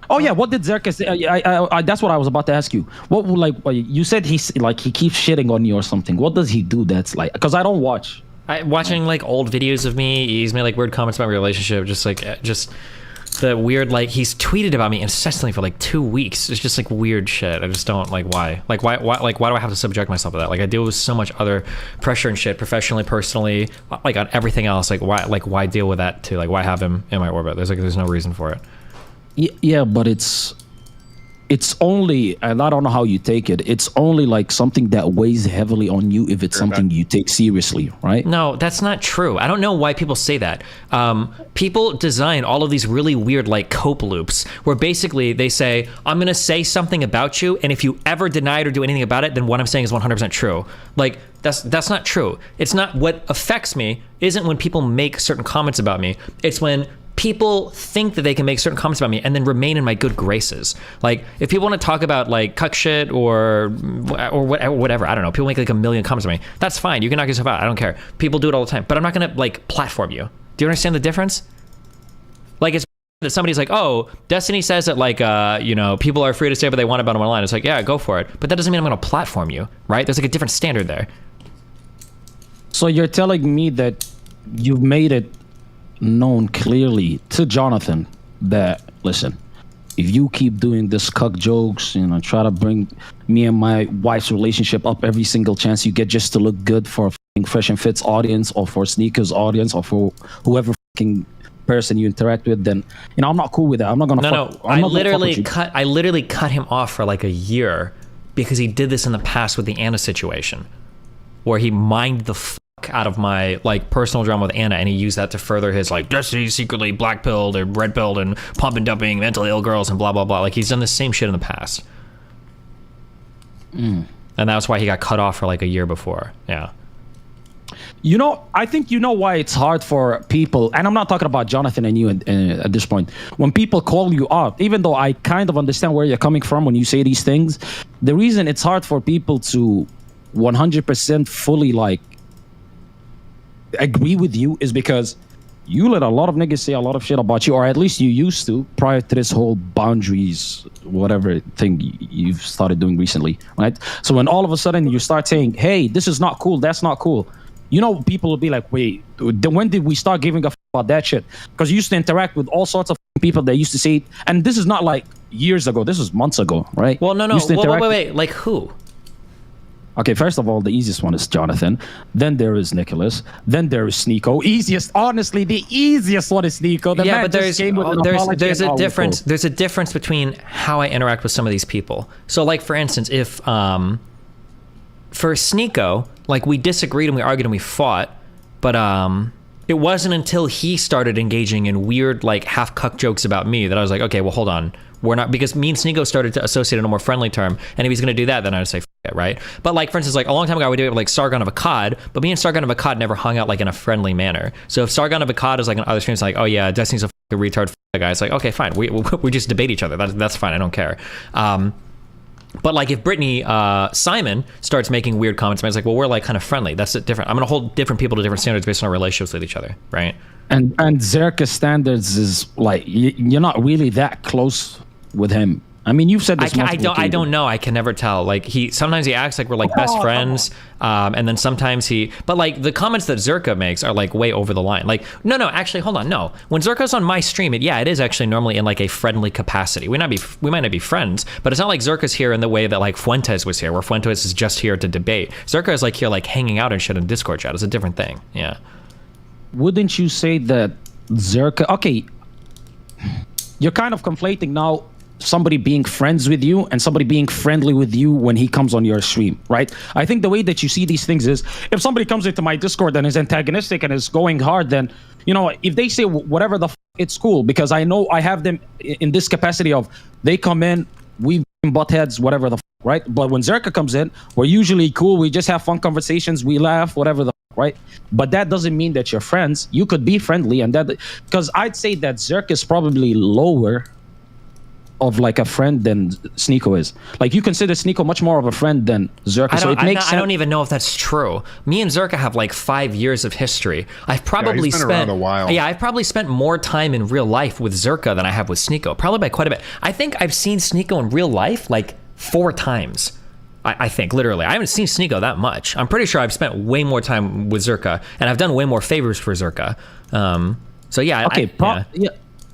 Oh yeah, what did Zherka say? That's what I was about to ask you. What like you said he's like he keeps shitting on you or something. What does he do that's like? Because I don't watch. Watching like old videos of me, he's made like weird comments about my relationship, just the weird, like he's tweeted about me incessantly for like 2 weeks. It's just like weird shit. I just don't like why do I have to subject myself to that? Like I deal with so much other pressure and shit professionally, personally, like on everything else. Like why deal with that too? Like why have him in my orbit? There's no reason for it. Yeah, but it's only, and I don't know how you take it. It's only like something that weighs heavily on you if it's something you take seriously, right? No, that's not true. I don't know why people say that. People design all of these really weird like cope loops where basically they say, I'm going to say something about you, and if you ever deny it or do anything about it, then what I'm saying is 100% true. Like that's not true. It's not, what affects me isn't when people make certain comments about me. It's when people think that they can make certain comments about me and then remain in my good graces. Like if people want to talk about like cuck shit or whatever, I don't know, people make like a million comments about me, that's fine, you can knock yourself out, I don't care. People do it all the time, but I'm not gonna like platform you. Do you understand the difference? Like it's that somebody's like, oh, Destiny says that like you know, people are free to say what they want about them online. It's like, yeah, go for it, but that doesn't mean I'm gonna platform you, right? There's like a different standard there. So you're telling me that you've made it known clearly to Jonathan that, listen, if you keep doing this cuck jokes, you know, try to bring me and my wife's relationship up every single chance you get just to look good for a Fresh and Fit's audience or for Sneakers audience or for whoever person you interact with, then, you know, I'm not cool with that. I'm not gonna I literally cut him off for like a year because he did this in the past with the Anna situation where he mined the out of my like personal drama with Anna, and he used that to further his like Destiny secretly black pilled or red pilled and pump and dumping mentally ill girls and blah blah blah. Like he's done the same shit in the past, and that's why he got cut off for like a year before. Yeah. You know, I think you know why it's hard for people, and I'm not talking about Jonathan and you at this point. When people call you out, even though I kind of understand where you're coming from when you say these things, the reason it's hard for people to 100% fully like agree with you is because you let a lot of niggas say a lot of shit about you, or at least you used to prior to this whole boundaries whatever thing you've started doing recently, right? So when all of a sudden you start saying, hey, this is not cool, that's not cool, you know, people will be like, wait, when did we start giving a f about that shit? Because you used to interact with all sorts of people that used to say it, and this is not like years ago, this was months ago, right? Well, no, wait, like who? Okay, first of all, the easiest one is Jonathan. Then there is Nicholas. Then there is Sneeko. Honestly, the easiest one is Sneeko. Yeah, but there's a difference. There's a difference between how I interact with some of these people. So, like for instance, if for Sneeko, like we disagreed and we argued and we fought, but it wasn't until he started engaging in weird like half cuck jokes about me that I was like, okay, well hold on. We're not, because me and Sneeko started to associate in a more friendly term, and if he's gonna do that, then I'd say f it, right? But like for instance, like a long time ago, I would do it with like Sargon of Akkad, but me and Sargon of Akkad never hung out like in a friendly manner. So if Sargon of Akkad is like on other streams, like, oh yeah, Destiny's a retard guy, it's like, okay, fine, we just debate each other. That's fine, I don't care. But like if Brittany Simon starts making weird comments, it's like, well, we're like kind of friendly. That's different. I'm gonna hold different people to different standards based on our relationships with each other, right? And Zherka standards is like you're not really that close with him. I mean, you've said this. I don't know. I can never tell. Like sometimes he acts like we're like best friends, and then sometimes but like the comments that Zherka makes are like way over the line. Like no, actually, hold on, no. When Zherka's on my stream, it is actually normally in like a friendly capacity. We might not be friends, but it's not like Zherka's here in the way that like Fuentes was here, where Fuentes is just here to debate. Zherka is like here like hanging out and shit in Discord chat. It's a different thing. Yeah. Wouldn't you say that Zherka? Okay, you're kind of conflating now somebody being friends with you and somebody being friendly with you when he comes on your stream, right? I think the way that you see these things is if somebody comes into my Discord and is antagonistic and is going hard, then, you know, if they say whatever the it's cool, because I know I have them in this capacity of they come in, we butt heads, whatever the right? But when Zherka comes in, we're usually cool, we just have fun conversations, we laugh, whatever the right? But that doesn't mean that you're friends. You could be friendly, and that, because I'd say that Zherka is probably lower of like a friend than Sneeko is. Like you consider Sneeko much more of a friend than Zherka. So it makes sense. I don't even know if that's true. Me and Zherka have like 5 years of history. I've probably he's been around a while. Yeah, I've probably spent more time in real life with Zherka than I have with Sneeko, probably by quite a bit. I think I've seen Sneeko in real life like 4 times. I think, literally. I haven't seen Sneeko that much. I'm pretty sure I've spent way more time with Zherka, and I've done way more favors for Zherka. So yeah. Okay,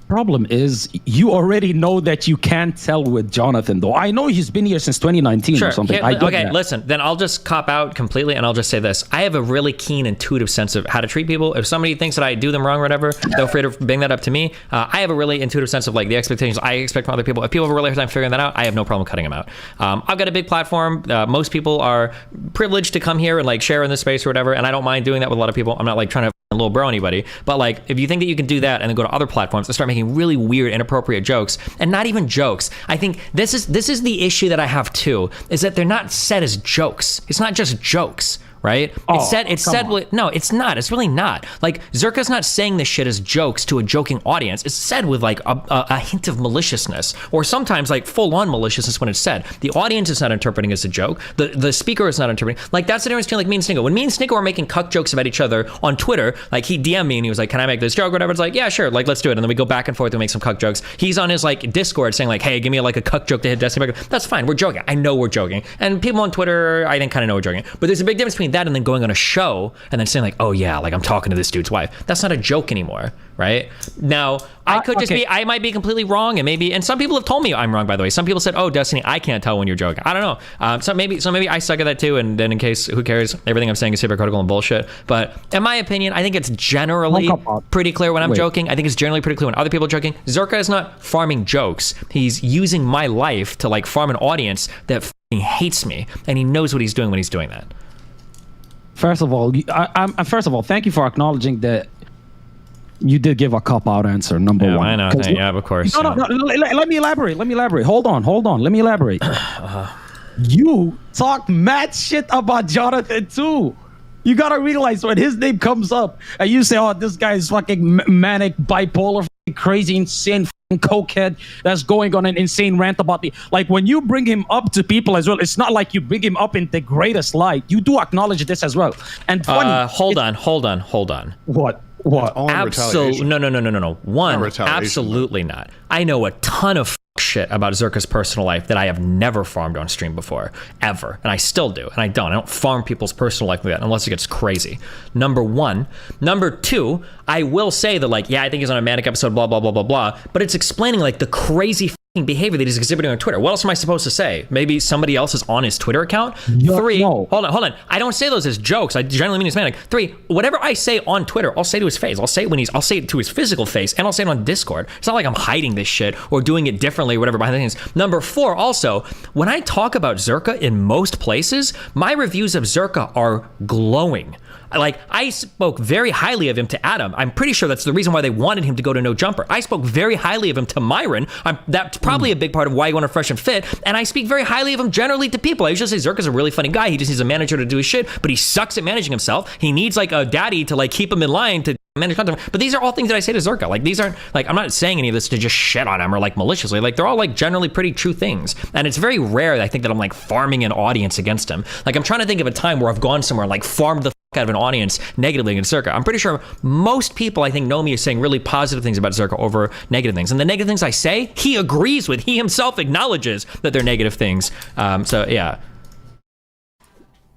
problem is you already know that you can't tell with Jonathan, though. I know he's been here since 2019 or something. Okay, listen, then I'll just cop out completely, and I'll just say this. I have a really keen, intuitive sense of how to treat people. If somebody thinks that I do them wrong or whatever, feel free to bring that up to me. I have a really intuitive sense of like the expectations I expect from other people. If people have a really hard time figuring that out, I have no problem cutting them out. I've got a big platform. Most people are privileged to come here and like share in this space or whatever, and I don't mind doing that with a lot of people. I'm not like trying to little bro anybody, but like if you think that you can do that and then go to other platforms and start making really weird, inappropriate jokes, and not even jokes, I think this is the issue that I have too, is that they're not said as jokes. It's not just jokes, right? It's said with, no, it's not. It's really not. Like Zherka's not saying this shit as jokes to a joking audience. It's said with like a hint of maliciousness, or sometimes like full-on maliciousness when it's said. The audience is not interpreting as a joke. The speaker is not interpreting. Like that's the difference between like me and Sneeko. When me and Sneeko were making cuck jokes about each other on Twitter, like he DM'd me and he was like, "Can I make this joke?" or whatever. It's like, yeah, sure. Like let's do it. And then we go back and forth and make some cuck jokes. He's on his like Discord saying like, "Hey, give me like a cuck joke to hit Destiny." That's fine. We're joking. I know we're joking. And people on Twitter, I think kind of know we're joking. But there's a big difference between that and then going on a show and then saying like, "Oh yeah, like I'm talking to this dude's wife." That's not a joke anymore, right? Now, I could just be, I might be completely wrong, and some people have told me I'm wrong, by the way. Some people said, "Oh, Destiny, I can't tell when you're joking." I don't know. So maybe I suck at that too, and then in case, who cares? Everything I'm saying is hypocritical and bullshit. But in my opinion, I think it's generally pretty clear when I'm joking. I think it's generally pretty clear when other people are joking. Zherka is not farming jokes. He's using my life to like farm an audience that hates me, and he knows what he's doing when he's doing that. First of all, thank you for acknowledging that you did give a cop-out answer, number one. I know. Yeah, of course. No, let me elaborate. Hold on. Let me elaborate. You talk mad shit about Jonathan, too. You gotta realize when his name comes up and you say, "Oh, this guy is fucking manic, bipolar, crazy, insane cokehead that's going on an insane rant about the," like when you bring him up to people as well, it's not like you bring him up in the greatest light. You do acknowledge this as well. And funny, hold on. What? Absolutely no. One, absolutely not. I know a ton of shit about Zherka's personal life that I have never farmed on stream before, ever, and I still do, and I don't farm people's personal life like that unless it gets crazy. Number one. Number two, I will say that like, yeah, I think he's on a manic episode, blah blah blah blah blah, but it's explaining like the crazy behavior that he's exhibiting on Twitter. What else am I supposed to say? Maybe somebody else is on his Twitter account? Three, hold on. I don't say those as jokes. I generally mean he's manic. Three, whatever I say on Twitter, I'll say to his face. I'll say it to his physical face, and I'll say it on Discord. It's not like I'm hiding this shit or doing it differently or whatever behind the scenes. Number four, also, when I talk about Zherka in most places, my reviews of Zherka are glowing. Like, I spoke very highly of him to Adam. I'm pretty sure that's the reason why they wanted him to go to No Jumper. I spoke very highly of him to Myron. That's probably a big part of why he went to Fresh and Fit. And I speak very highly of him generally to people. I usually say Zherka's a really funny guy. He just needs a manager to do his shit, but he sucks at managing himself. He needs like a daddy to like keep him in line to manage content. But these are all things that I say to Zherka. Like, these aren't like, I'm not saying any of this to just shit on him or like maliciously. Like, they're all like generally pretty true things. And it's very rare that I think that I'm like farming an audience against him. Like, I'm trying to think of a time where I've gone somewhere and like farmed the out of an audience negatively against Zherka. I'm pretty sure most people I think know me as saying really positive things about Zherka over negative things. And the negative things I say, he agrees with. He himself acknowledges that they're negative things. So yeah.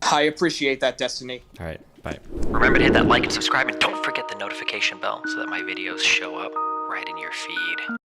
I appreciate that, Destiny. All right, bye. Remember to hit that like and subscribe, and don't forget the notification bell so that my videos show up right in your feed.